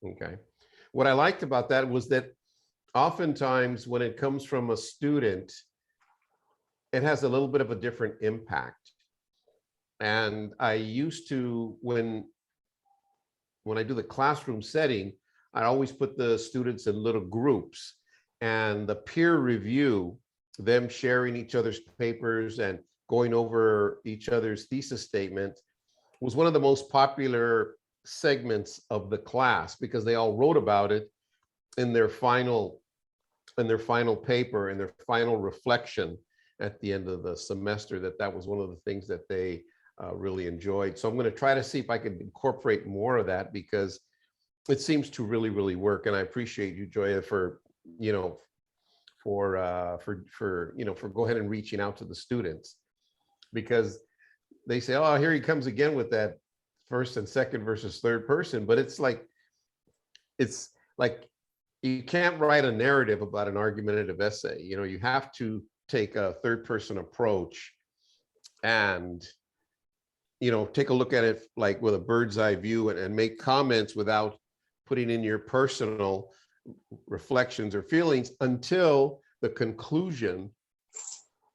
Okay. What I liked about that was that oftentimes when it comes from a student, it has a little bit of a different impact. And I used to, when I do the classroom setting, I always put the students in little groups, and the peer review, them sharing each other's papers and going over each other's thesis statement, was one of the most popular segments of the class, because they all wrote about it in their final paper, in their final reflection at the end of the semester. That was one of the things that they really enjoyed. So I'm going to try to see if I can incorporate more of that, because it seems to really work. And I appreciate you, Joya, for go ahead and reaching out to the students, because they say, oh, here he comes again with that first and second versus third person. But it's like you can't write a narrative about an argumentative essay. You have to take a third person approach and take a look at it like with a bird's eye view, and make comments without putting in your personal reflections or feelings until the conclusion.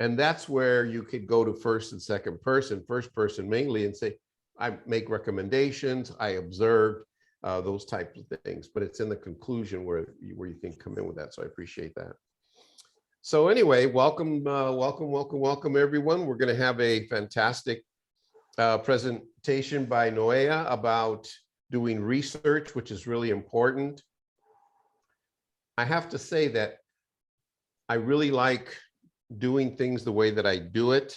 And that's where you could go to first and second person, first person mainly, and say, I make recommendations, I observed those types of things. But it's in the conclusion where you can come in with that. So I appreciate that. So anyway, welcome everyone. We're going to have a fantastic presentation by Noea about doing research, which is really important. I have to say that I really like doing things the way that I do it.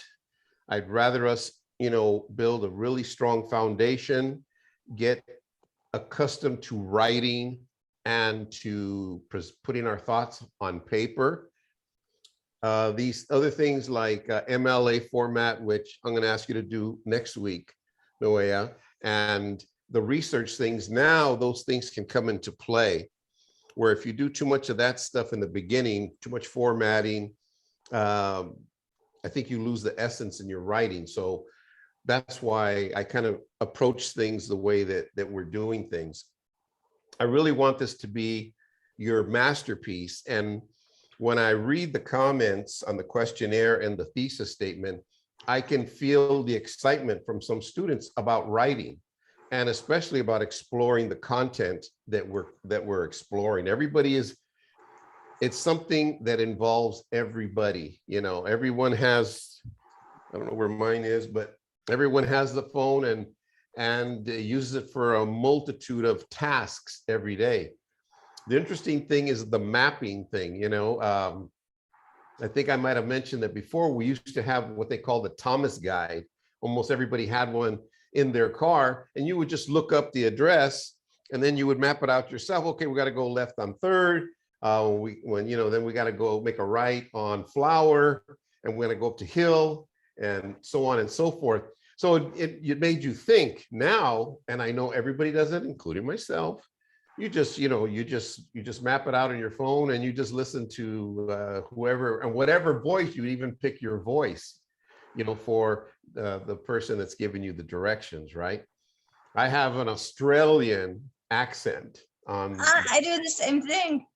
I'd rather us, build a really strong foundation, get accustomed to writing and to putting our thoughts on paper. These other things like MLA format, which I'm going to ask you to do next week, Noea, and the research things, now those things can come into play, where if you do too much of that stuff in the beginning, too much formatting, I think you lose the essence in your writing. So that's why I kind of approach things the way that we're doing things. I really want this to be your masterpiece. And when I read the comments on the questionnaire and the thesis statement, I can feel the excitement from some students about writing, and especially about exploring the content that we're exploring. It's something that involves everybody. Everyone has, I don't know where mine is, but everyone has the phone and uses it for a multitude of tasks every day. The interesting thing is the mapping thing. I think I might have mentioned that before. We used to have what they call the Thomas guide. Almost everybody had one in their car, and you would just look up the address and then you would map it out yourself. Okay, we got to go left on 3rd. Then we got to go make a right on Flower, and we're going to go up to Hill, and so on and so forth. So it made you think. Now, and I know everybody does it, including myself. You just map it out on your phone, and you just listen to whoever and whatever voice. You even pick your voice, for the person that's giving you the directions, right? I have an Australian accent on. I do the same thing.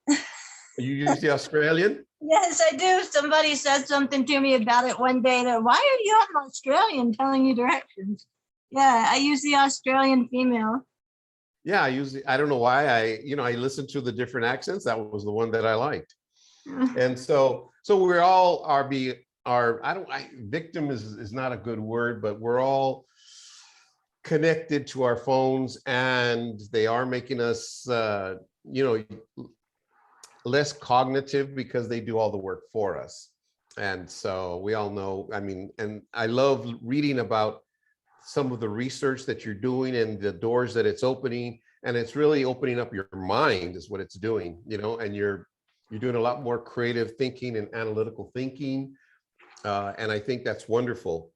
You use the Australian? Yes, I do. Somebody said something to me about it one day. That, why are you an Australian telling you directions? Yeah, I use the Australian female. Yeah, I don't know why. I listened to the different accents. That was the one that I liked. And so we're all victim is not a good word, but we're all connected to our phones, and they are making us, less cognitive, because they do all the work for us. And so we all know, and I love reading about some of the research that you're doing and the doors that it's opening, and it's really opening up your mind is what it's doing, and you're doing a lot more creative thinking and analytical thinking. And I think that's wonderful.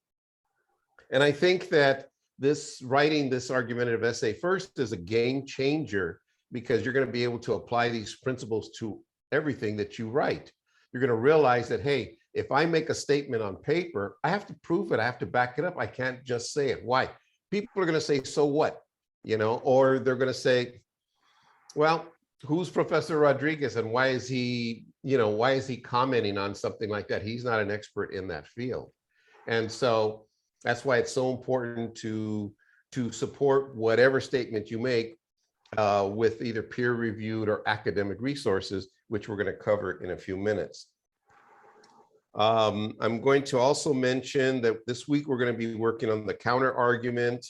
And I think that writing this argumentative essay first is a game changer, because you're going to be able to apply these principles to everything that you write. You're going to realize that, hey, if I make a statement on paper, I have to prove it. I have to back it up. I can't just say it. Why? People are going to say, so what? Or they're going to say, Well, who's Professor Rodriguez and why is he, why is he commenting on something like that? He's not an expert in that field. And so that's why it's so important to support whatever statement you make with either peer-reviewed or academic resources, which we're going to cover in a few minutes. I'm going to also mention that this week we're going to be working on the counter argument.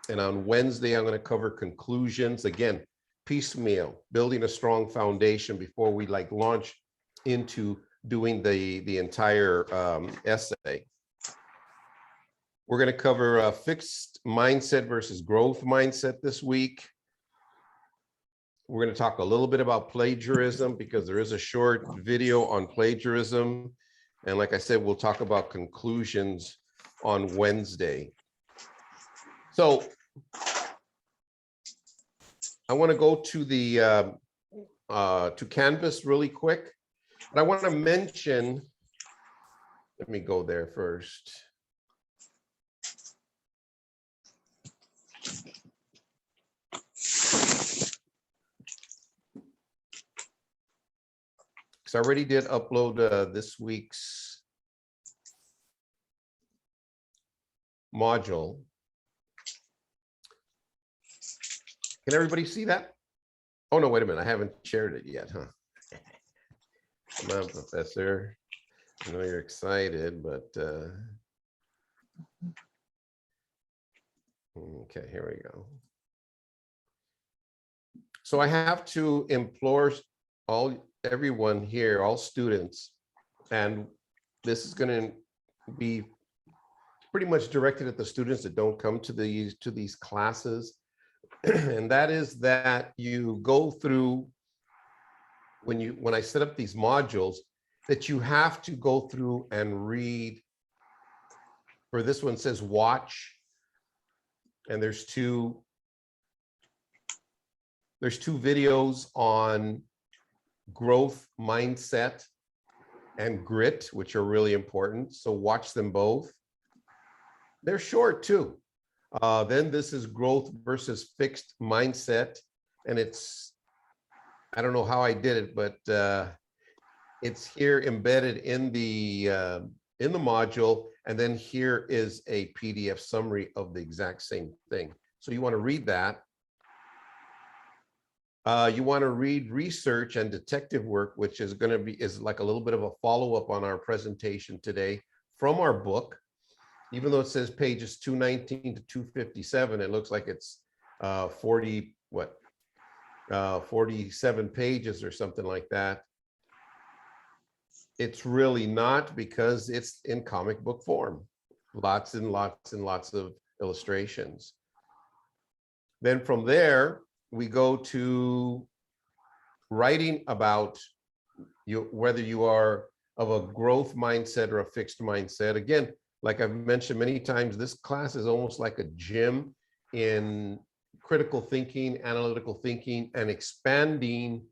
And on Wednesday, I'm going to cover conclusions. Again, piecemeal, building a strong foundation before we launch into doing the entire essay. We're going to cover a fixed mindset versus growth mindset this week. We're going to talk a little bit about plagiarism because there is a short video on plagiarism. And like I said, we'll talk about conclusions on Wednesday. So I want to go to the to Canvas really quick. But I want to mention, let me go there first. Because I already did upload this week's module. Can everybody see that? Oh, no, wait a minute. I haven't shared it yet, huh? Come on, Professor. I know you're excited, but okay, here we go. So I have to implore everyone here, all students, and this is going to be pretty much directed at the students that don't come to these classes. And that is that you go through, when I set up these modules, that you have to go through and read. For this one says watch, and there's two videos on growth mindset and grit, which are really important. So watch them both. They're short too. Then this is growth versus fixed mindset. And I don't know how I did it, but it's here embedded in the module. And then here is a PDF summary of the exact same thing. So you want to read that. You want to read research and detective work, which is going to be like a little bit of a follow-up on our presentation today from our book. Even though it says pages 219 to 257, it looks like it's 47 pages or something like that. It's really not, because it's in comic book form. Lots and lots and lots of illustrations. Then from there, we go to writing about whether you are of a growth mindset or a fixed mindset. Again, like I've mentioned many times, this class is almost like a gym in critical thinking, analytical thinking, and expanding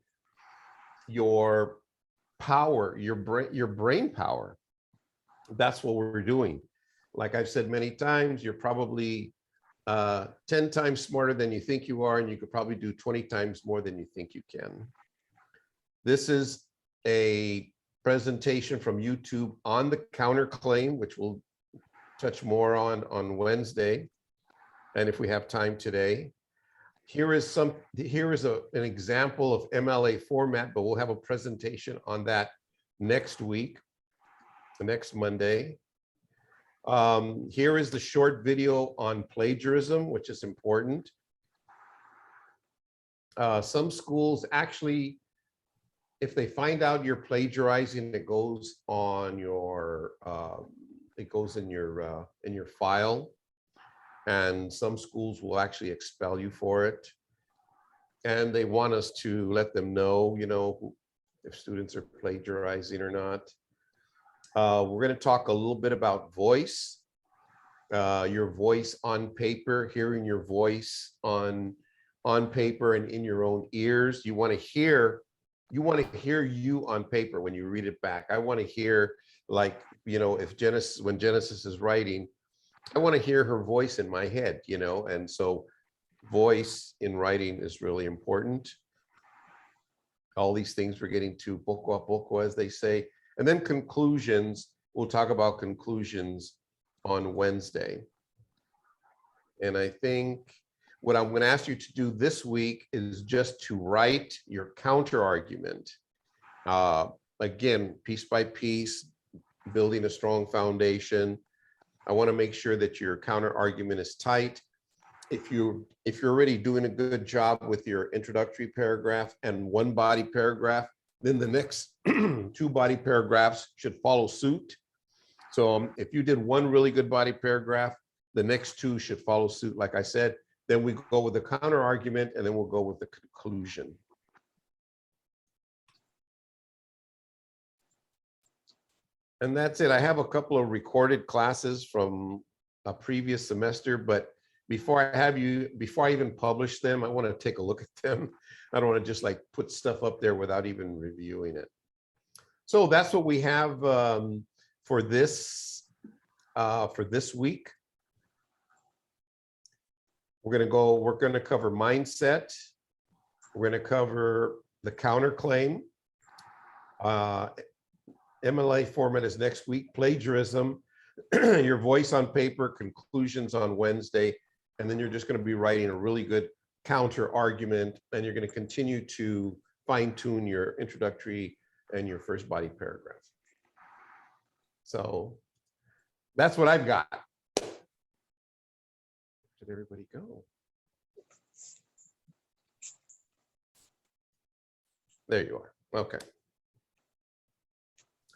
your power, your brain power. That's what we're doing. Like I've said many times, you're probably 10 times smarter than you think you are, and you could probably do 20 times more than you think you can. This is a presentation from YouTube on the counterclaim, which we'll touch more on Wednesday, and if we have time today. Here is an example of MLA format, but we'll have a presentation on that next week, next Monday. Here is the short video on plagiarism, which is important. Some schools actually, if they find out you're plagiarizing, it goes on your in your file, and some schools will actually expel you for it. And they want us to let them know, if students are plagiarizing or not. We're going to talk a little bit about voice, your voice on paper, hearing your voice on paper and in your own ears. You want to hear you on paper when you read it back. I want to hear, like, when Genesis is writing, I want to hear her voice in my head, and so voice in writing is really important. all these things we're getting to poco a poco, as they say. And then conclusions, we'll talk about conclusions on Wednesday. And I think what I'm going to ask you to do this week is just to write your counter argument. Again, piece by piece, building a strong foundation. I want to make sure that your counter argument is tight. If you're already doing a good job with your introductory paragraph and one body paragraph, then the next two body paragraphs should follow suit. So if you did one really good body paragraph, the next two should follow suit, like I said. Then we go with the counter argument, and then we'll go with the conclusion. And that's it. I have a couple of recorded classes from a previous semester, but before I even publish them, I want to take a look at them. I don't want to just like put stuff up there without even reviewing it. So that's what we have for this week. We're going to cover mindset. We're going to cover the counterclaim. MLA format is next week. Plagiarism, your voice on paper, conclusions on Wednesday. And then you're just going to be writing a really good counter argument, and you're going to continue to fine tune your introductory and your first body paragraph. So that's what I've got. Did everybody go? There you are. Okay.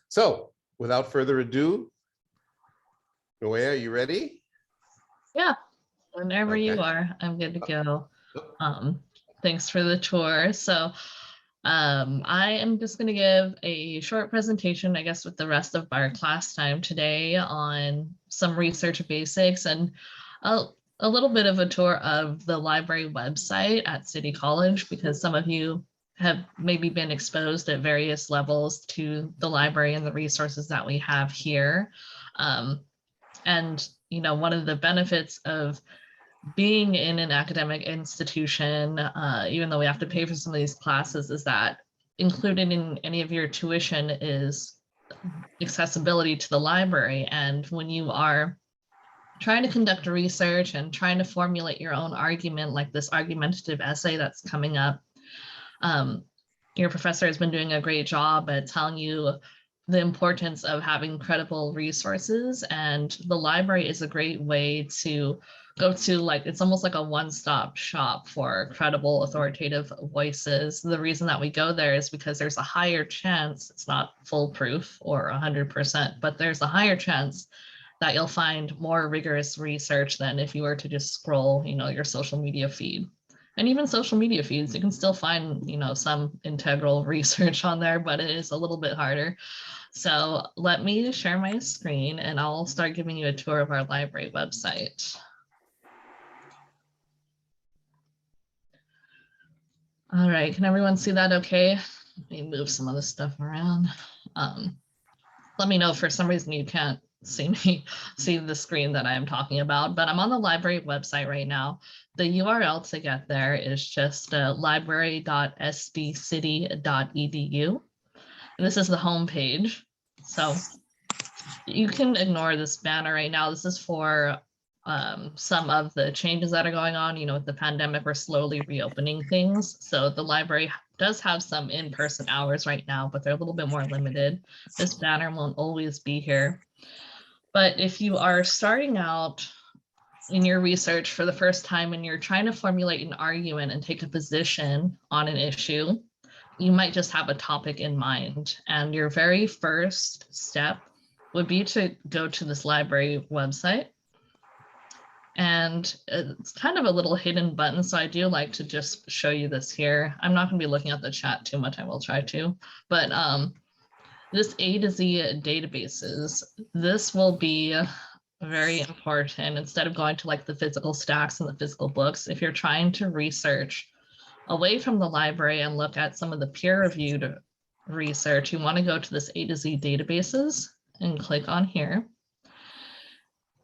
So without further ado, Noea, are you ready? Yeah, whenever Okay. you are, I'm good to go. Thanks for the tour. So I am just going to give a short presentation, I guess, with the rest of our class time today on some research basics and a little bit of a tour of the library website at City College, because some of you have maybe been exposed at various levels to the library and the resources that we have here. And, you know, one of the benefits of being in an academic institution, even though we have to pay for some of these classes, is that included in any of your tuition is accessibility to the library. And when you are trying to conduct research and trying to formulate your own argument, like this argumentative essay that's coming up, your professor has been doing a great job at telling you the importance of having credible resources, and the library is a great way to go to. Like, it's almost like a one-stop shop for credible, authoritative voices. The reason that we go there is because there's a higher chance, it's not foolproof or 100%, but there's a higher chance that you'll find more rigorous research than if you were to just scroll, you know, your social media feed. And even social media feeds, you can still find, you know, some integral research on there, but it is a little bit harder. So let me share my screen and I'll start giving you a tour of our library website. All right, can everyone see that okay? Let me move some of this stuff around. Let me know if for some reason you can't see the screen that I'm talking about, but I'm on the library website right now. The URL to get there is just library.sbcity.edu. And this is the home page. So you can ignore this banner right now. This is for some of the changes that are going on. You know, with the pandemic, we're slowly reopening things. So the library does have some in-person hours right now, but they're a little bit more limited. This banner won't always be here. But if you are starting out in your research for the first time and you're trying to formulate an argument and take a position on an issue, you might just have a topic in mind. And your very first step would be to go to this library website. And it's kind of a little hidden button, so I do like to just show you this here. I'm not going to be looking at the chat too much, I will try to, but this A to Z databases, this will be very important. Instead of going to like the physical stacks and the physical books, if you're trying to research away from the library and look at some of the peer-reviewed research, you want to go to this A to Z databases and click on here.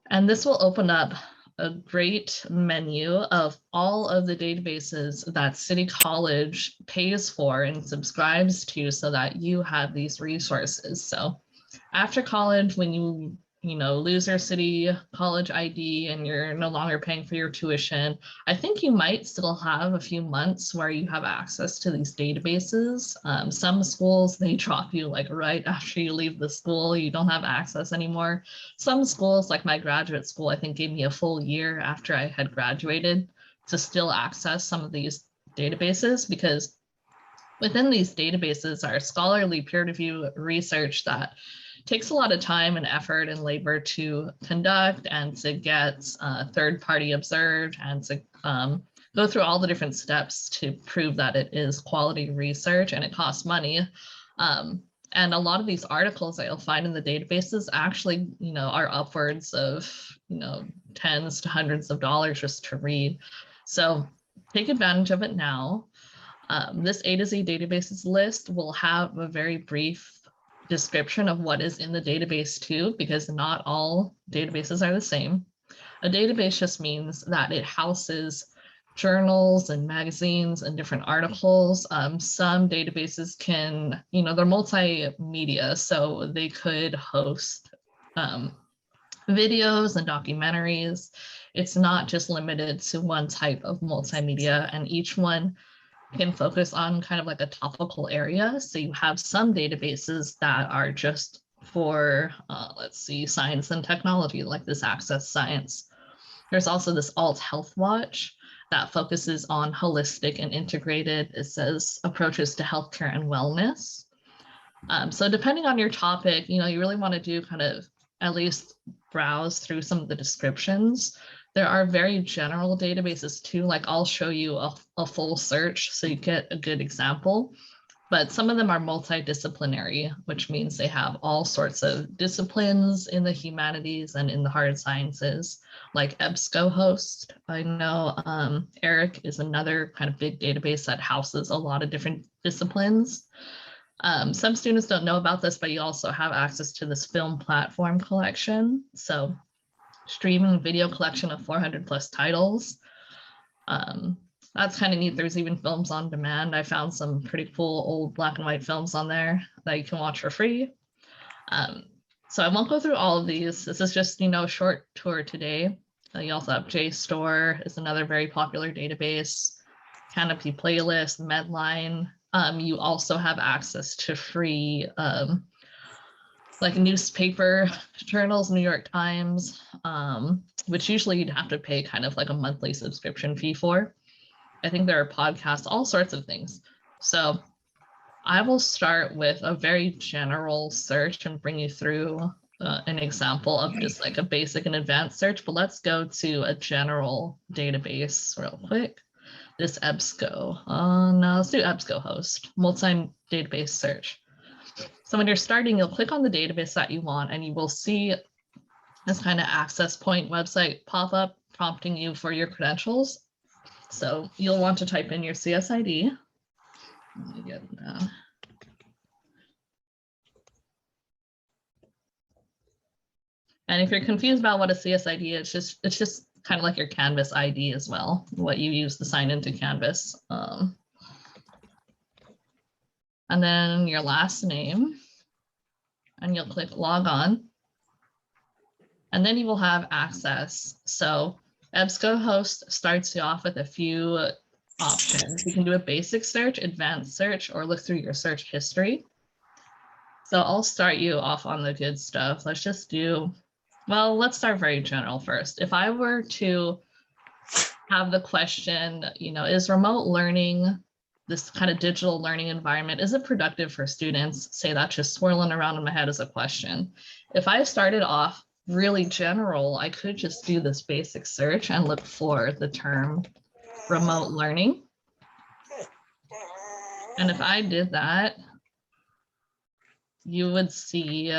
And this will open up a great menu of all of the databases that City College pays for and subscribes to so that you have these resources. So after college, when you lose your City College ID and you're no longer paying for your tuition, I think you might still have a few months where you have access to these databases. Some schools, they drop you like right after you leave the school, you don't have access anymore. Some schools, like my graduate school, I think gave me a full year after I had graduated to still access some of these databases, because within these databases are scholarly peer-reviewed research that takes a lot of time and effort and labor to conduct and to get third-party observed and to go through all the different steps to prove that it is quality research, and it costs money. And a lot of these articles that you'll find in the databases actually, are upwards of, tens to hundreds of dollars just to read. So take advantage of it now. This A to Z databases list will have a very brief description of what is in the database too, because not all databases are the same. A database just means that it houses journals and magazines and different articles. Some databases can, they're multimedia, so they could host videos and documentaries. It's not just limited to one type of multimedia, and each one can focus on kind of like a topical area. So you have some databases that are just for, let's see, science and technology, like this Access Science. There's also this Alt Health Watch that focuses on holistic and integrated, it says, approaches to healthcare and wellness. So depending on your topic, you really want to do kind of at least browse through some of the descriptions. There are very general databases too, like I'll show you a full search so you get a good example, but some of them are multidisciplinary, which means they have all sorts of disciplines in the humanities and in the hard sciences, like Ebscohost. I know Eric is another kind of big database that houses a lot of different disciplines. Some students don't know about this, but you also have access to this film platform collection. So streaming video collection of 400 plus titles. That's kind of neat. There's even films on demand. I found some pretty cool old black and white films on there that you can watch for free. So I won't go through all of these. This is just, a short tour today. You also have Jstor is another very popular database, Canopy Playlist, Medline. You also have access to free like newspaper journals, New York Times, which usually you'd have to pay kind of like a monthly subscription fee for. I think there are podcasts, all sorts of things. So I will start with a very general search and bring you through an example of just like a basic and advanced search, but let's go to a general database real quick. This Ebsco, no, let's do Ebscohost, multi-database search. So when you're starting, you'll click on the database that you want, and you will see this kind of access point website pop up, prompting you for your credentials. So you'll want to type in your CSID. Let me get that. And if you're confused about what a CSID is, it's just kind of like your Canvas ID as well, what you use to sign into Canvas. And then your last name, and you'll click log on, and then you will have access. So Ebscohost starts you off with a few options. You can do a basic search, advanced search, or look through your search history. So I'll start you off on the good stuff. Let's just do, well, let's start very general first. If I were to have the question, is remote learning, this kind of digital learning environment, is it productive for students? Say that just swirling around in my head as a question. If I started off really general, I could just do this basic search and look for the term remote learning. And if I did that, you would see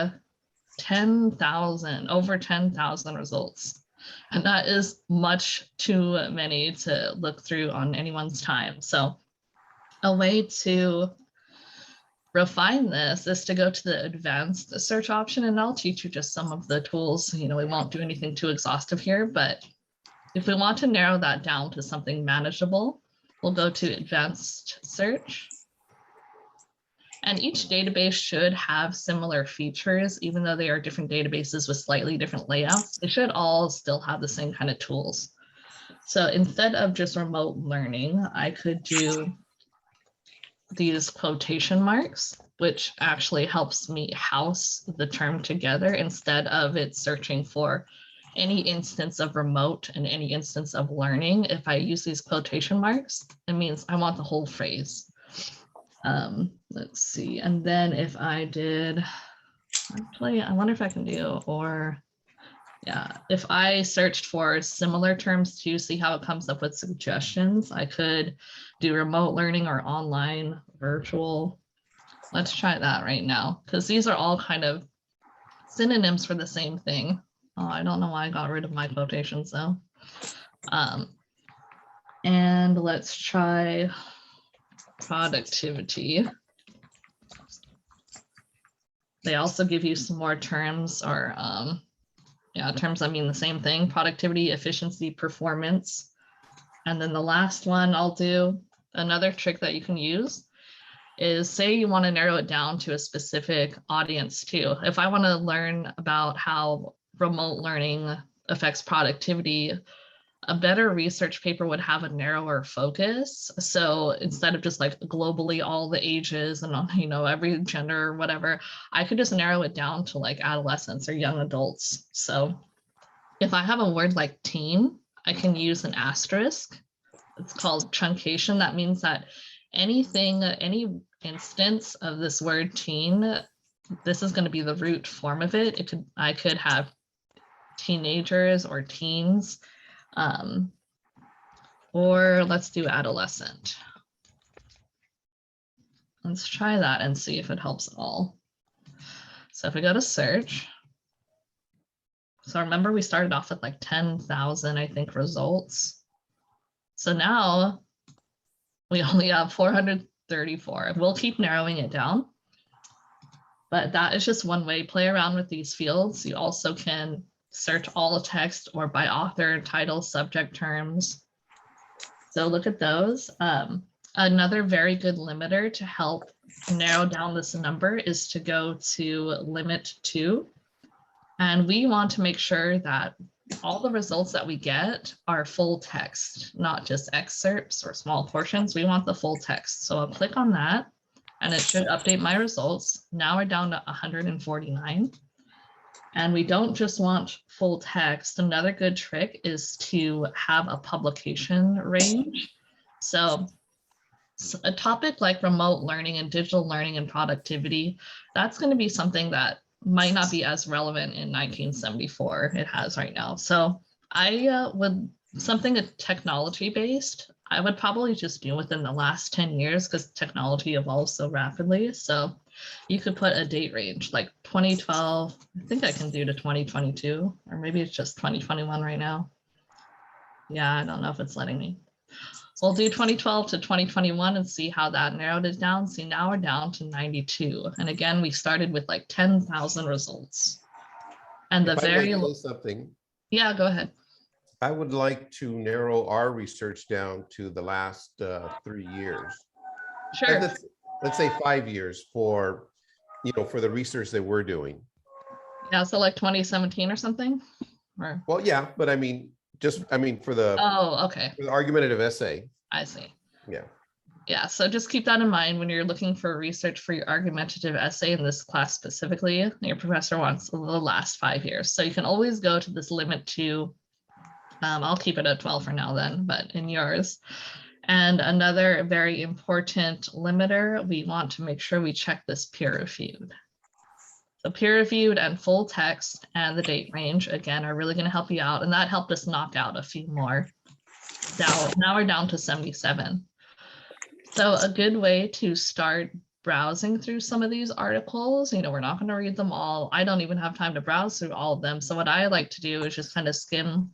10,000, over 10,000 results. And that is much too many to look through on anyone's time. So a way to refine this is to go to the advanced search option, and I'll teach you just some of the tools. We won't do anything too exhaustive here, but if we want to narrow that down to something manageable, we'll go to advanced search. And each database should have similar features, even though they are different databases with slightly different layouts. They should all still have the same kind of tools. So instead of just remote learning, I could do these quotation marks, which actually helps me house the term together instead of it searching for any instance of remote and any instance of learning. If I use these quotation marks, it means I want the whole phrase. Let's see. And then if I did, actually, I wonder if I can do, or yeah, if I searched for similar terms to see how it comes up with suggestions, I could do remote learning or online, virtual. Let's try that right now, because these are all kind of synonyms for the same thing. Oh, I don't know why I got rid of my quotations though. And let's try productivity. They also give you some more terms, or yeah, terms that mean the same thing: productivity, efficiency, performance. And then the last one I'll do, another trick that you can use is, say you want to narrow it down to a specific audience too. If I want to learn about how remote learning affects productivity, a better research paper would have a narrower focus. So instead of just like globally all the ages and, you know, every gender or whatever, I could just narrow it down to like adolescents or young adults. So if I have a word like teen, I can use an asterisk. It's called truncation. That means that anything, any instance of this word teen, this is going to be the root form of it. I could have teenagers or teens, or let's do adolescent. Let's try that and see if it helps at all. So if we go to search, so remember we started off with like 10,000, I think, results. So now we only have 434. We'll keep narrowing it down, but that is just one way. Play around with these fields. You also can search all text or by author, title, subject terms. So look at those. Another very good limiter to help narrow down this number is to go to limit to. And we want to make sure that all the results that we get are full text, not just excerpts or small portions. We want the full text. So I'll click on that and it should update my results. Now we're down to 149. And we don't just want full text. Another good trick is to have a publication range. So a topic like remote learning and digital learning and productivity, that's going to be something that might not be as relevant in 1974 it has right now. So I would, something technology based, I would probably just do within the last 10 years because technology evolves so rapidly. So you could put a date range like 2012. I think I can do to 2022, or maybe it's just 2021 right now. Yeah, I don't know if it's letting me. We'll do 2012 to 2021 and see how that narrowed it down. See, now we're down to 92. And again, we started with like 10,000 results. And the very, something. Yeah, go ahead. I would like to narrow our research down to the last 3 years. Sure. Let's say 5 years for, you know, for the research that we're doing. Yeah, so like 2017 or something? Or... Well, yeah, but I mean, for the, oh, okay, for the argumentative essay. I see. Yeah. Yeah, so just keep that in mind when you're looking for research for your argumentative essay in this class specifically. Your professor wants the last 5 years. So you can always go to this limit to, I'll keep it at 12 for now then, but in yours. And another very important limiter, we want to make sure we check this peer-reviewed. So peer-reviewed and full text and the date range, again, are really going to help you out. And that helped us knock out a few more. Now we're down to 77. So a good way to start browsing through some of these articles, you know, we're not going to read them all. I don't even have time to browse through all of them. So what I like to do is just kind of skim,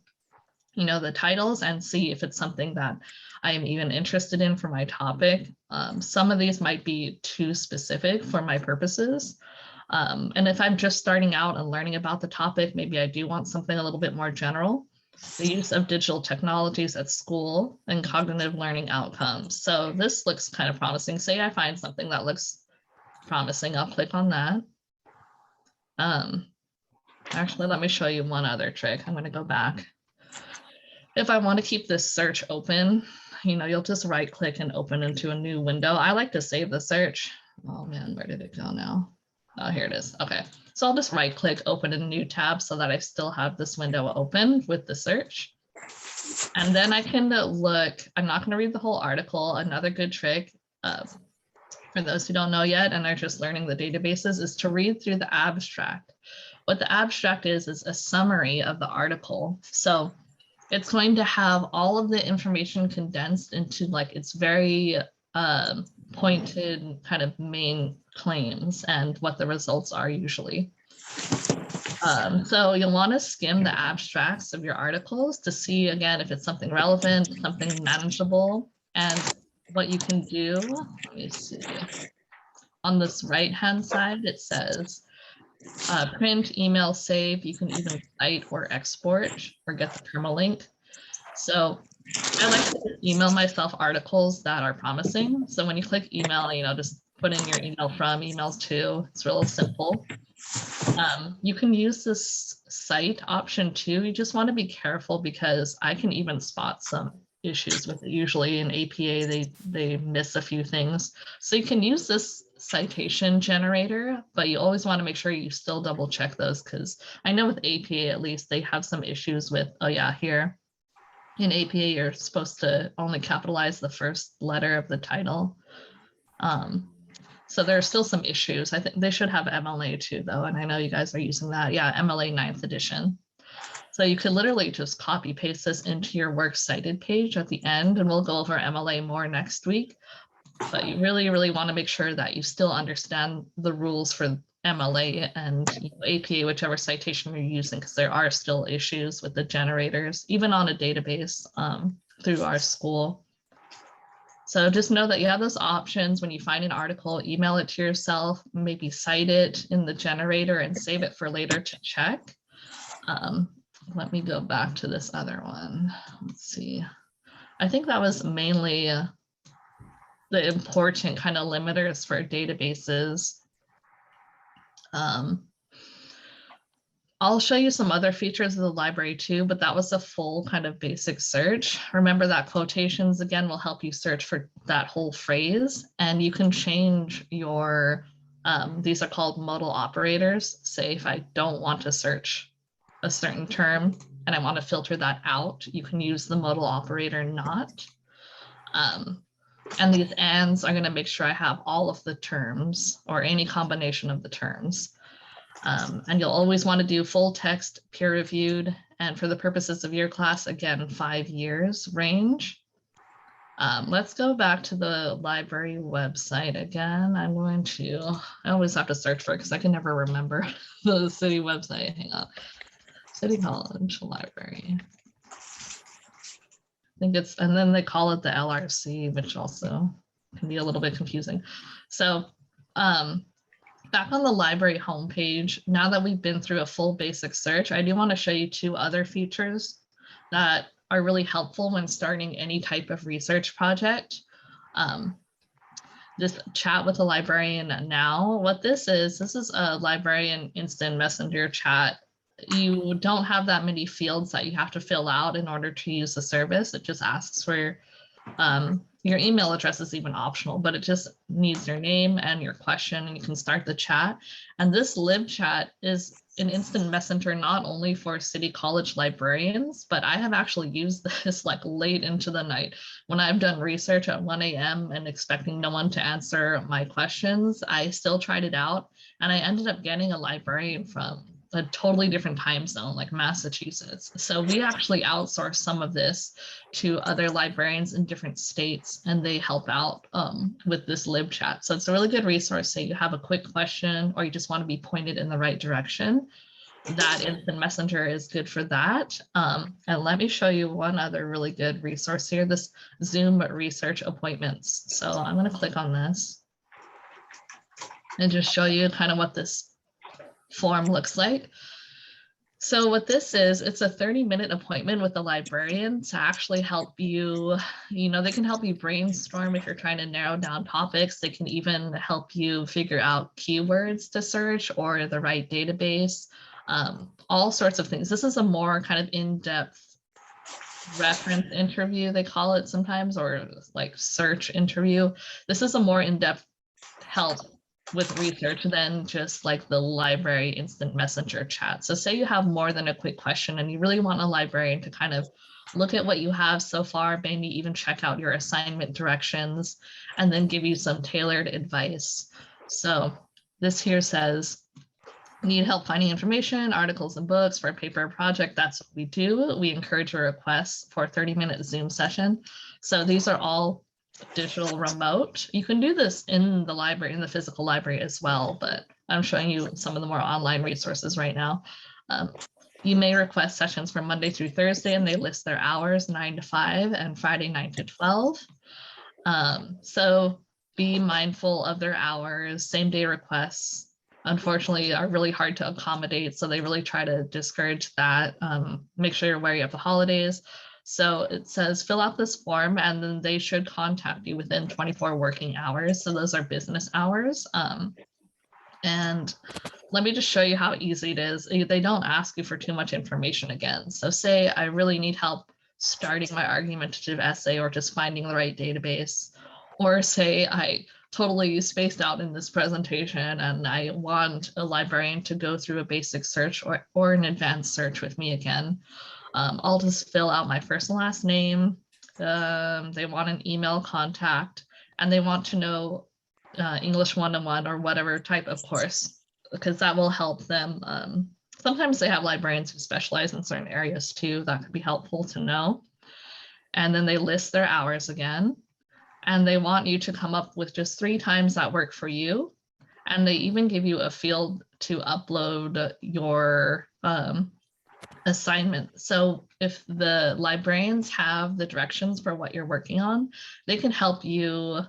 you know, the titles and see if it's something that I am even interested in for my topic. Some of these might be too specific for my purposes. And if I'm just starting out and learning about the topic, maybe I do want something a little bit more general. the use of digital technologies at school, and cognitive learning outcomes. So this looks kind of promising. Say I find something that looks promising, I'll click on that. Actually, let me show you one other trick. I'm going to go back. If I want to keep this search open, you'll just right click and open into a new window. I like to save the search. Oh man, where did it go now? Oh, here it is. Okay. So I'll just right click, open a new tab so that I still have this window open with the search. And then I can look, I'm not going to read the whole article. Another good trick for those who don't know yet and are just learning the databases is to read through the abstract. What the abstract is a summary of the article. So it's going to have all of the information condensed into like its very pointed kind of main claims and what the results are usually. So you'll want to skim the abstracts of your articles to see again if it's something relevant, something manageable, and what you can do. Let me see. On this right-hand side, it says print, email, save. You can even cite or export or get the permalink. So I like to email myself articles that are promising. So when you click email, just put in your email from, emails to. It's real simple. You can use this cite option too. You just want to be careful because I can even spot some issues with it. Usually in APA, they miss a few things. So you can use this citation generator, but you always want to make sure you still double check those because I know with APA, at least they have some issues with, oh yeah, here in APA, you're supposed to only capitalize the first letter of the title. So there are still some issues. I think they should have MLA too, though. And I know you guys are using that. Yeah, MLA 9th edition. So you could literally just copy paste this into your works cited page at the end, and we'll go over MLA more next week. But you really, really want to make sure that you still understand the rules for MLA and APA, whichever citation you're using, because there are still issues with the generators, even on a database through our school. So just know that you have those options. When you find an article, email it to yourself, maybe cite it in the generator and save it for later to check. Let me go back to this other one. Let's see. I think that was mainly the important kind of limiters for databases. I'll show you some other features of the library too, but that was a full kind of basic search. Remember that quotations again will help you search for that whole phrase, and you can change your, these are called modal operators. Say if I don't want to search a certain term and I want to filter that out, you can use the modal operator not. And these ands are going to make sure I have all of the terms or any combination of the terms. And you'll always want to do full text, peer reviewed, and for the purposes of your class, again, 5 years range. Let's go back to the library website again. I always have to search for it because I can never remember the city website. Hang on. City College Library. I think it's, and then they call it the LRC, which also can be a little bit confusing. So back on the library homepage, now that we've been through a full basic search, I do want to show you 2 other features that are really helpful when starting any type of research project. Just chat with a librarian now. What this is a librarian instant messenger chat. You don't have that many fields that you have to fill out in order to use the service. It just asks for your email address is even optional, but it just needs your name and your question, and you can start the chat. And this live chat is an instant messenger not only for city college librarians, but I have actually used this like late into the night when I've done research at 1 a.m. and expecting no one to answer my questions. I still tried it out, and I ended up getting a librarian from a totally different time zone, like Massachusetts. So we actually outsource some of this to other librarians in different states, and they help out with this live chat. So it's a really good resource. Say you have a quick question or you just want to be pointed in the right direction. That instant messenger is good for that. And let me show you one other really good resource here, this Zoom research appointments. So I'm going to click on this and just show you kind of what this form looks like. So what this is, it's a 30-minute appointment with the librarian to actually help you, they can help you brainstorm if you're trying to narrow down topics. They can even help you figure out keywords to search or the right database, all sorts of things. This is a more kind of in-depth reference interview, they call it sometimes, or like search interview. This is a more in-depth help with research than just like the library instant messenger chat. So say you have more than a quick question and you really want a librarian to kind of look at what you have so far, maybe even check out your assignment directions, and then give you some tailored advice. So this here says, need help finding information, articles and books for a paper project. That's what we do. We encourage your requests for a 30-minute Zoom session. So these are all digital remote. You can do this in the library, in the physical library as well, but I'm showing you some of the more online resources right now. You may request sessions from Monday through Thursday, and they list their hours 9 to 5 and Friday 9 to 12. So be mindful of their hours. Same day requests, unfortunately, are really hard to accommodate. So they really try to discourage that. Make sure you're wary of the holidays. So it says, fill out this form, and then they should contact you within 24 working hours. So those are business hours. And let me just show you how easy it is. They don't ask you for too much information again. So say I really need help starting my argumentative essay or just finding the right database, or say I totally spaced out in this presentation and I want a librarian to go through a basic search or an advanced search with me again. I'll just fill out my first and last name. They want an email contact, and they want to know English 101 or whatever type of course, because that will help them. Sometimes they have librarians who specialize in certain areas too. That could be helpful to know. And then they list their hours again, and they want you to come up with just 3 times that work for you. And they even give you a field to upload your assignment. So if the librarians have the directions for what you're working on, they can help you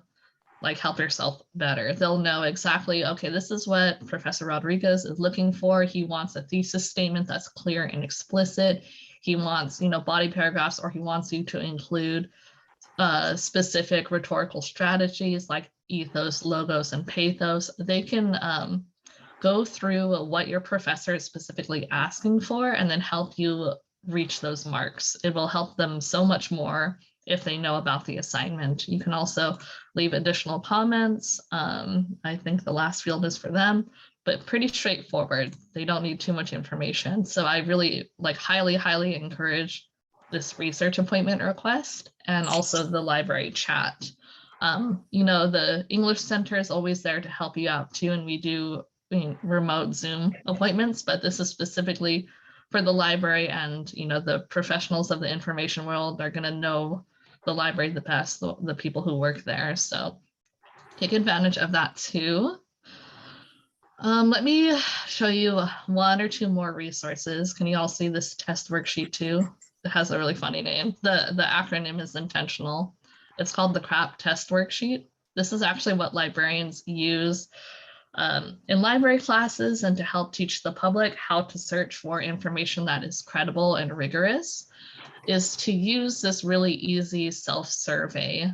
help yourself better. They'll know exactly, okay, this is what Professor Rodriguez is looking for. He wants a thesis statement that's clear and explicit. He wants, body paragraphs, or he wants you to include specific rhetorical strategies like ethos, logos, and pathos. They can go through what your professor is specifically asking for and then help you reach those marks. It will help them so much more if they know about the assignment. You can also leave additional comments. I think the last field is for them, but pretty straightforward. They don't need too much information. So I really highly encourage this research appointment request, and also the library chat. The English Center is always there to help you out too, and we do remote Zoom appointments, but this is specifically for the library, and the professionals of the information world are going to know the library the best, the people who work there. So take advantage of that too. Let me show you 1 or 2 more resources. Can you all see this test worksheet too? It has a really funny name. The acronym is intentional. It's called the CRAP test worksheet. This is actually what librarians use in library classes and to help teach the public how to search for information that is credible and rigorous, is to use this really easy self-survey.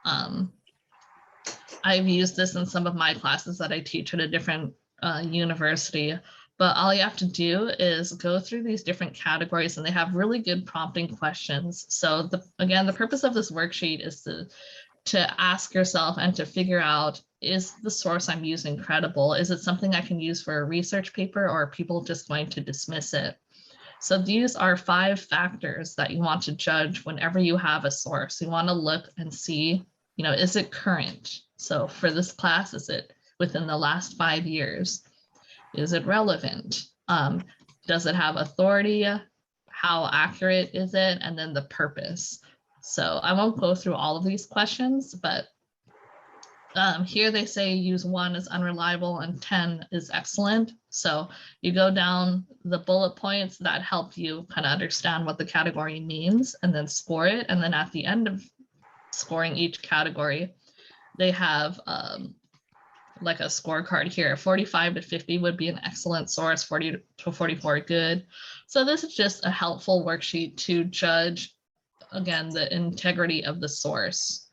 I've used this in some of my classes that I teach at a different university, but all you have to do is go through these different categories, and they have really good prompting questions. So again, the purpose of this worksheet is to ask yourself and to figure out, is the source I'm using credible? Is it something I can use for a research paper, or are people just going to dismiss it? So these are 5 factors that you want to judge whenever you have a source. You want to look and see, is it current? So for this class, is it within the last 5 years? Is it relevant? Does it have authority? How accurate is it? And then the purpose. So I won't go through all of these questions, but here they say use 1 is unreliable and 10 is excellent. So you go down the bullet points that help you kind of understand what the category means, and then score it. And then at the end of scoring each category, they have like a scorecard here. 45 to 50 would be an excellent source, 40 to 44 good. So this is just a helpful worksheet to judge, again, the integrity of the source.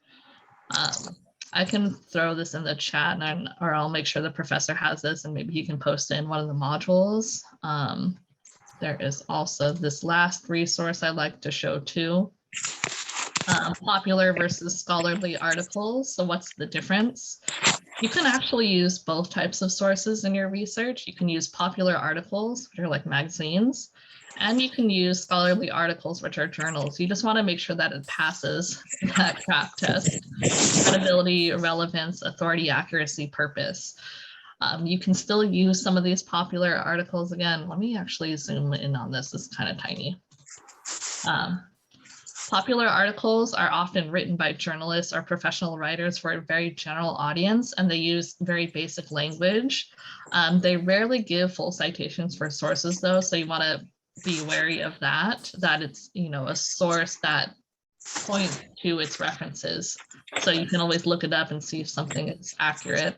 I can throw this in the chat, or I'll make sure the professor has this and maybe he can post it in one of the modules. There is also this last resource I like to show too. Popular versus scholarly articles. So what's the difference? You can actually use both types of sources in your research. You can use popular articles, which are like magazines, and you can use scholarly articles, which are journals. You just want to make sure that it passes that CRAP test: credibility, relevance, authority, accuracy, purpose. You can still use some of these popular articles. Again, let me actually zoom in on this. It's kind of tiny. Popular articles are often written by journalists or professional writers for a very general audience, and they use very basic language. They rarely give full citations for sources though, so you want to be wary of that it's, you know, a source that points to its references. So you can always look it up and see if something is accurate.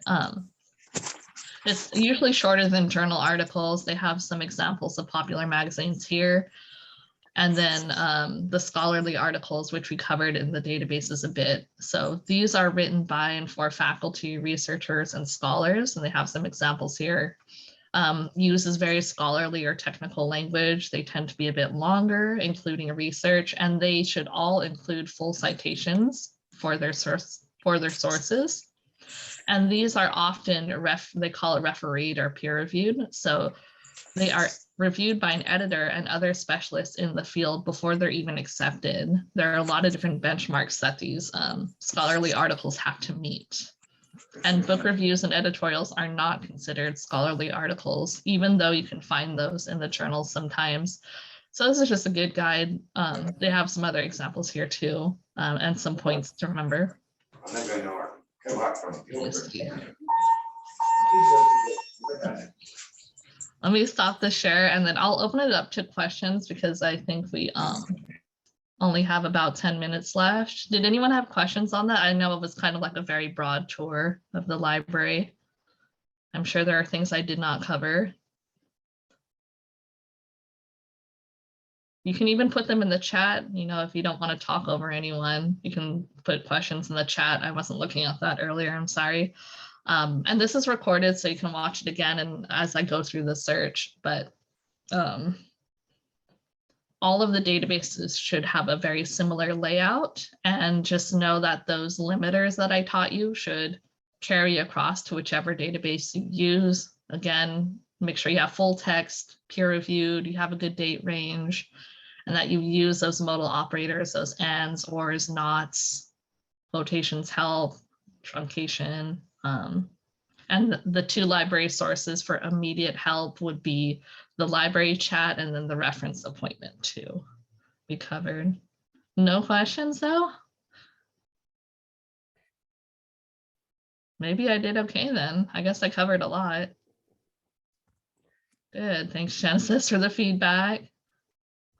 It's usually shorter than journal articles. They have some examples of popular magazines here. And then the scholarly articles, which we covered in the databases a bit. So these are written by and for faculty, researchers, and scholars, and they have some examples here. Uses very scholarly or technical language. They tend to be a bit longer, including research, and they should all include full citations for their sources. And these are often, they call it refereed or peer reviewed. So they are reviewed by an editor and other specialists in the field before they're even accepted. There are a lot of different benchmarks that these scholarly articles have to meet. And book reviews and editorials are not considered scholarly articles, even though you can find those in the journals sometimes. So this is just a good guide. They have some other examples here too, and some points to remember. Let me stop the share and then I'll open it up to questions because I think we only have about 10 minutes left. Did anyone have questions on that? I know it was kind of like a very broad tour of the library. I'm sure there are things I did not cover. You can even put them in the chat, you know, if you don't want to talk over anyone, you can put questions in the chat. I wasn't looking at that earlier, I'm sorry. And this is recorded, so you can watch it again and as I go through the search, but all of the databases should have a very similar layout, and just know that those limiters that I taught you should carry across to whichever database you use. Again, make sure you have full text, peer reviewed, you have a good date range, and that you use those modal operators, those ands, ors, nots, quotations help, truncation. And the two library sources for immediate help would be the library chat and then the reference appointment too. We covered. No questions though? Maybe I did okay then. I guess I covered a lot. Good, thanks Genesis for the feedback.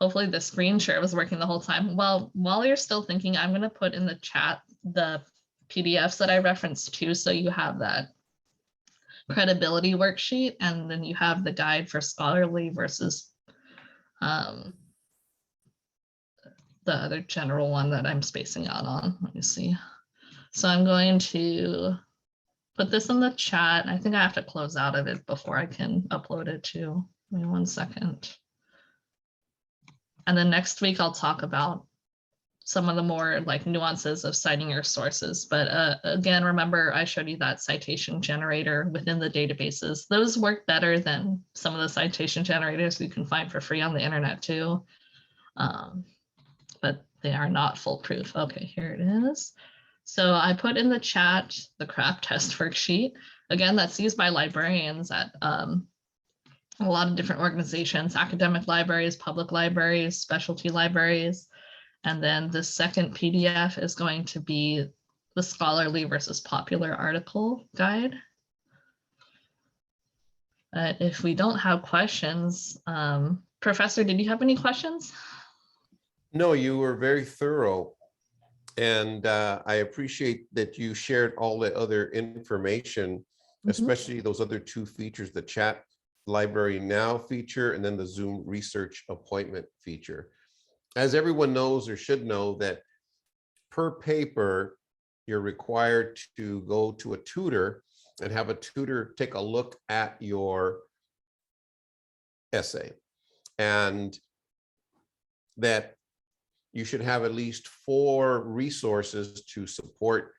Hopefully the screen share was working the whole time. Well, while you're still thinking, I'm gonna put in the chat the PDFs that I referenced too, so you have that credibility worksheet, and then you have the guide for scholarly versus the other general one that I'm spacing out on. Let me see. So I'm going to put this in the chat. I think I have to close out of it before I can upload it too. Give me 1 second. And then next week I'll talk about some of the more like nuances of citing your sources. But again, remember I showed you that citation generator within the databases. Those work better than some of the citation generators you can find for free on the internet too. But they are not foolproof. Okay, here it is. So I put in the chat the CRAP test worksheet. Again, that's used by librarians at a lot of different organizations, academic libraries, public libraries, specialty libraries. And then the second PDF is going to be the scholarly versus popular article guide. If we don't have questions, Professor, did you have any questions? No, you were very thorough. And I appreciate that you shared all the other information especially those other two features, the chat library now feature and then the Zoom research appointment feature. As everyone knows or should know, that per paper, you're required to go to a tutor and have a tutor take a look at your essay, and that you should have at least 4 resources to support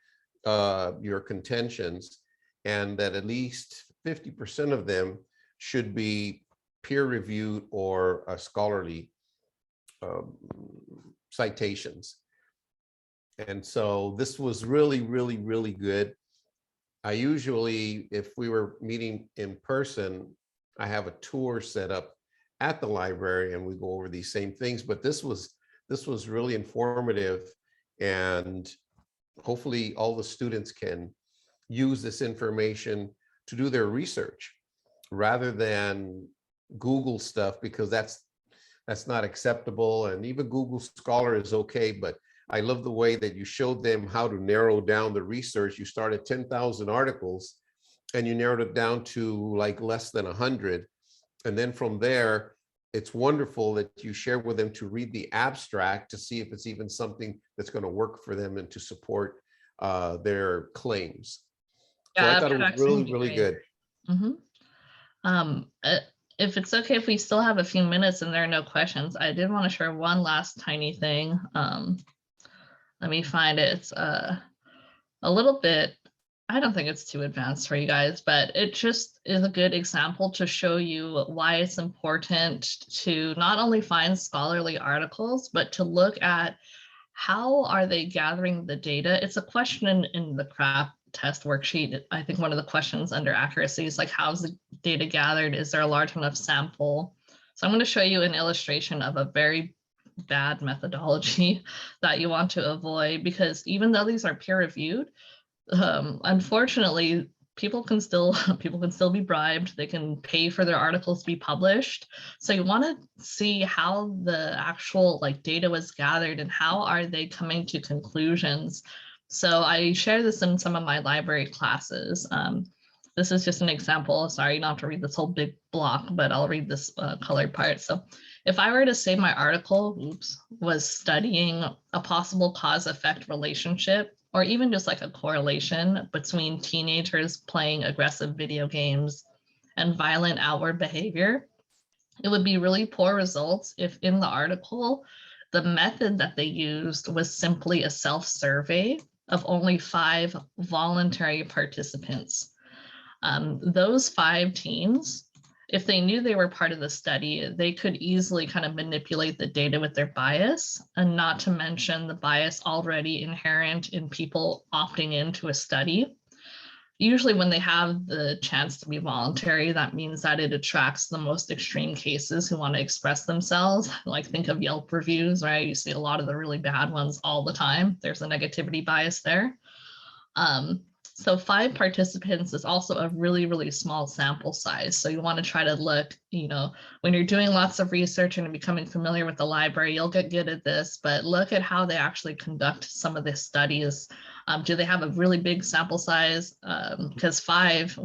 your contentions, and that at least 50% of them should be peer-reviewed or scholarly citations. And so this was really, really, really good. I usually, if we were meeting in person, I have a tour set up at the library and we go over these same things, but this was really informative, and hopefully all the students can use this information to do their research rather than Google stuff, because that's not acceptable. And even Google Scholar is okay, but I love the way that you showed them how to narrow down the research. You started 10,000 articles and you narrowed it down to like less than 100. And then from there, it's wonderful that you share with them to read the abstract to see if it's even something that's going to work for them and to support their claims. So Yeah, I thought it was abstracts really, can be really great. good. If it's okay, if we still have a few minutes and there are no questions, I did want to share one last tiny thing. Let me find it. It's a little bit, I don't think it's too advanced for you guys, but it just is a good example to show you why it's important to not only find scholarly articles, but to look at how are they gathering the data. It's a question in the CRAP test worksheet. I think one of the questions under accuracy is like, how's the data gathered? Is there a large enough sample? So I'm going to show you an illustration of a very bad methodology that you want to avoid, because even though these are peer reviewed, unfortunately, people can still be bribed. They can pay for their articles to be published. So you want to see how the actual data was gathered and how are they coming to conclusions. So I share this in some of my library classes. This is just an example. Sorry, not to read this whole big block, but I'll read this colored part. So if I were to say my article, was studying a possible cause-effect relationship, or even just like a correlation between teenagers playing aggressive video games and violent outward behavior, it would be really poor results if in the article, the method that they used was simply a self-survey of only 5 voluntary participants. Those 5 teens, if they knew they were part of the study, they could easily kind of manipulate the data with their bias, and not to mention the bias already inherent in people opting into a study. Usually when they have the chance to be voluntary, that means that it attracts the most extreme cases who want to express themselves. Like think of Yelp reviews, right? You see a lot of the really bad ones all the time. There's a negativity bias there. So 5 participants is also a really, really small sample size. So you want to try to look, when you're doing lots of research and becoming familiar with the library, you'll get good at this, but look at how they actually conduct some of the studies. Do they have a really big sample size? Because 5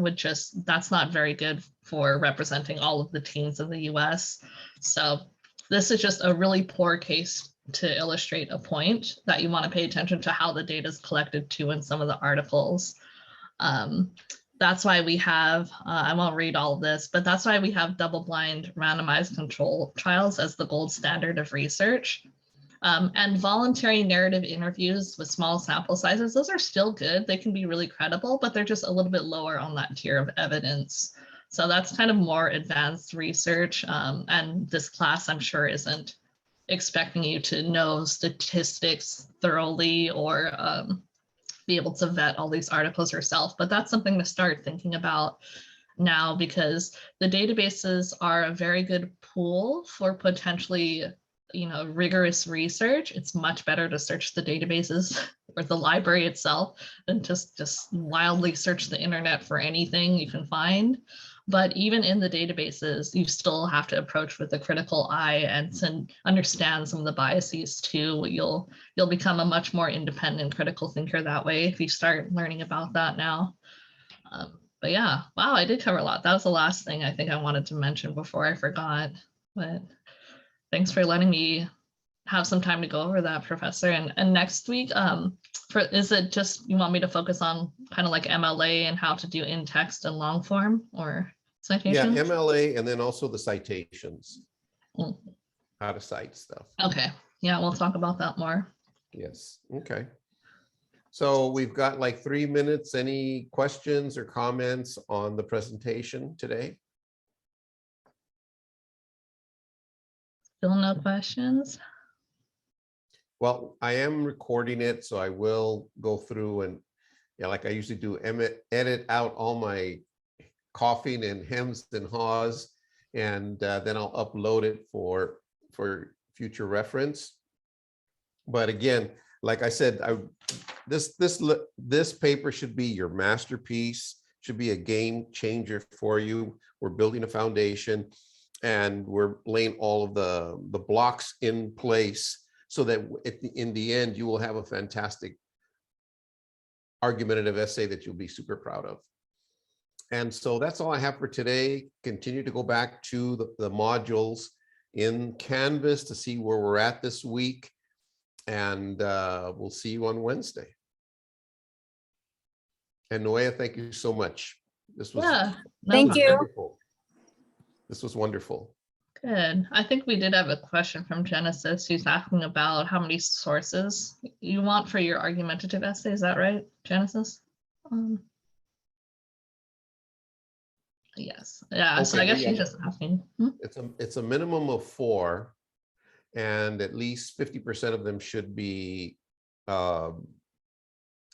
that's not very good for representing all of the teens in the US. So this is just a really poor case to illustrate a point that you want to pay attention to how the data is collected too in some of the articles. That's why we have, I won't read all of this, but that's why we have double-blind randomized control trials as the gold standard of research. And voluntary narrative interviews with small sample sizes, those are still good. They can be really credible, but they're just a little bit lower on that tier of evidence. So that's kind of more advanced research. And this class, I'm sure, isn't expecting you to know statistics thoroughly or be able to vet all these articles yourself, but that's something to start thinking about now, because the databases are a very good pool for potentially, rigorous research. It's much better to search the databases or the library itself than just wildly search the internet for anything you can find. But even in the databases, you still have to approach with a critical eye and understand some of the biases too. You'll become a much more independent critical thinker that way if you start learning about that now. But yeah, wow, I did cover a lot. That was the last thing I think I wanted to mention before I forgot. But thanks for letting me have some time to go over that, Professor. And next week, is it just you want me to focus on kind of like MLA and how to do in text and long form or citations? Yeah, MLA, and then also the citations, Mm. how to cite stuff. Okay, yeah, we'll talk about that more. Yes, okay. So we've got like 3 minutes. Any questions or comments on the presentation today? Still no questions? Well, I am recording it, so I will go through and, yeah, like I usually do, edit out all my coughing and hems and haws, and then I'll upload it for future reference. But again, like I said, this paper should be your masterpiece, should be a game changer for you. We're building a foundation, and we're laying all of the blocks in place so that in the end, you will have a fantastic argumentative essay that you'll be super proud of. And so that's all I have for today. Continue to go back to the modules in Canvas to see where we're at this week. And we'll see you on Wednesday. And Noea, thank you so much. This was, Yeah. Thank you. wonderful. This was wonderful. Good. I think we did have a question from Genesis who's asking about how many sources you want for your argumentative essay. Is that right, Genesis? Yes. Yeah. So I Okay, guess she's just asking. It's a minimum of 4, and at least 50% of them should be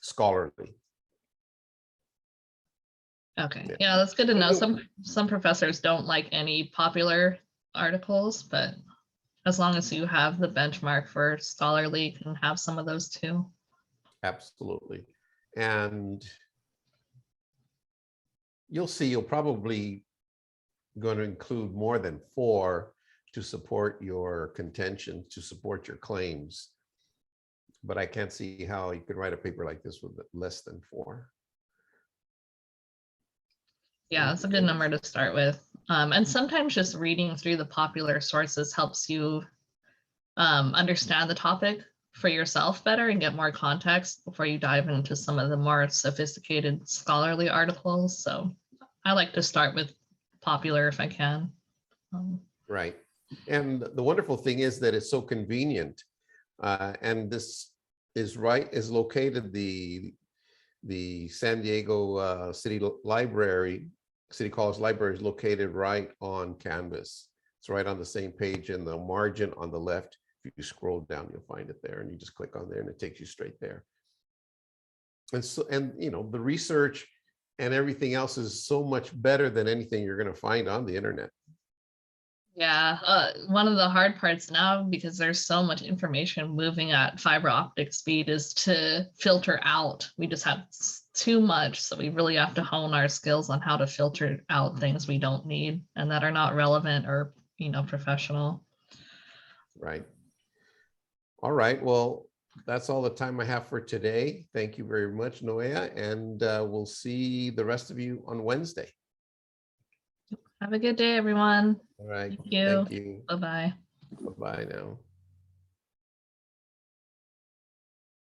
scholarly. Okay. Yeah. Yeah, that's good to know. Okay. Some professors don't like any popular articles, but as long as you have the benchmark for scholarly, you can have some of those too. Absolutely. And you'll see, you'll probably going to include more than 4 to support your contention, to support your claims. But I can't see how you could write a paper like this with less than 4. Yeah, that's a good number to start with. And sometimes just reading through the popular sources helps you understand the topic for yourself better and get more context before you dive into some of the more sophisticated scholarly articles. So I like to start with popular if I can. Right. And the wonderful thing is that it's so convenient. And this is located, the San Diego City Library, City College Library is located right on Canvas. It's right on the same page in the margin on the left. If you scroll down, you'll find it there, and you just click on there and it takes you straight there. And so, and you know, the research and everything else is so much better than anything you're going to find on the internet. Yeah, one of the hard parts now, because there's so much information moving at fiber optic speed, is to filter out. We just have too much, so we really have to hone our skills on how to filter out things we don't need and that are not relevant or, you know, professional. Right. All right. Well, that's all the time I have for today. Thank you very much, Noea, and we'll see the rest of you on Wednesday. Have a good day, everyone. All right. Thank you. Thank you. Bye-bye. Bye-bye now.